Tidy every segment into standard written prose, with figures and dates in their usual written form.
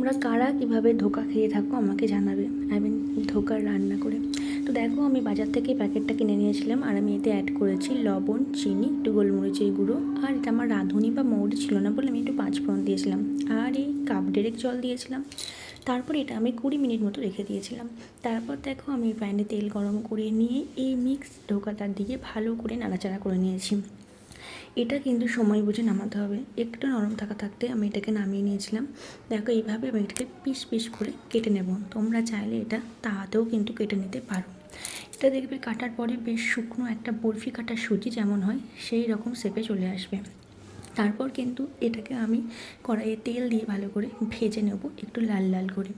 তোমরা কারা কীভাবে ধোকা খেয়ে থাকো আমাকে জানাবে, ধোকার রান্না করে। তো দেখো, আমি বাজার থেকে প্যাকেটটা কিনে নিয়েছিলাম, আর আমি এতে অ্যাড করেছি লবণ, চিনি, একটু গোলমরিচের গুঁড়ো, আর এটা আমার রাঁধুনি বা মৌরি ছিল না বলে আমি একটু পাঁচফোড়ন দিয়েছিলাম, আর এই কাপ ডেরেক জল দিয়েছিলাম। তারপর এটা আমি 20 মিনিট মতো রেখে দিয়েছিলাম। তারপর দেখো, আমি প্যানে তেল গরম করে নিয়ে এই মিক্স ধোকাটার দিকে ভালো করে নাড়াচাড়া করে নিয়েছি। এটা কিন্তু সময় বুঝে নামাতে হবে, একটু নরম থাকতে আমি এটাকে নামিয়ে নিয়েছিলাম। দেখো, এইভাবে আমি এটাকে পিস পিস করে কেটে নেব। তোমরা চাইলে এটা তাহাতেও কিন্তু কেটে নিতে পারো। এটা দেখবে কাটার পরে বেশ শুকনো একটা বরফি কাটার সুজি যেমন হয় সেই রকম শেপে চলে আসবে। তারপর কিন্তু এটাকে আমি কড়াইয়ে তেল দিয়ে ভালো করে ভেজে নেব, একটু লাল লাল করে।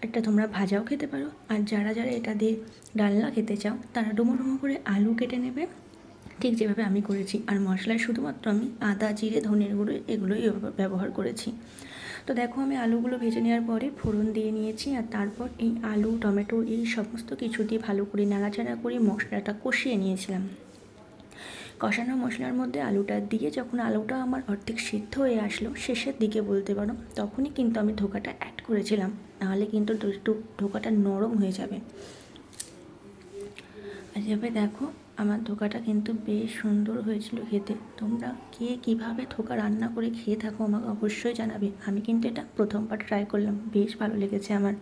এটা তোমরা ভাজাও খেতে পারো, আর যারা যারা এটা দিয়ে ডালনা খেতে চাও তারা ডুমো ডুমো করে আলু কেটে নেবে, ঠিক যেভাবে আমি করেছি। আর মশলায় শুধুমাত্র আমি আদা, জিরে, ধনের গুঁড়ো এগুলোই ব্যবহার করেছি। তো দেখো, আমি আলুগুলো ভেজে নেওয়ার পরে ফোড়ন দিয়ে নিয়েছি, আর তারপর এই আলু, টমেটো এই সমস্ত কিছু দিয়ে ভালো করে নাড়াচাড়া করে মশলাটা কষিয়ে নিয়েছিলাম। কষানো মশলার মধ্যে আলুটা দিয়ে যখন আলুটা আমার অর্ধেক সিদ্ধ হয়ে আসলো, শেষের দিকে বলতে পারো, তখনই কিন্তু আমি ধোকাটা অ্যাড করেছিলাম, নাহলে কিন্তু একটু ধোকাটা নরম হয়ে যাবে। আর এভাবে দেখো, আমার ধোকাটা কিন্তু বেশ সুন্দর হয়েছিল খেতে। তোমরা কে কীভাবে ধোকা রান্না করে খেয়ে থাকো আমাকে অবশ্যই জানাবে। আমি কিন্তু এটা প্রথমবার ট্রাই করলাম, বেশ ভালো লেগেছে আমার।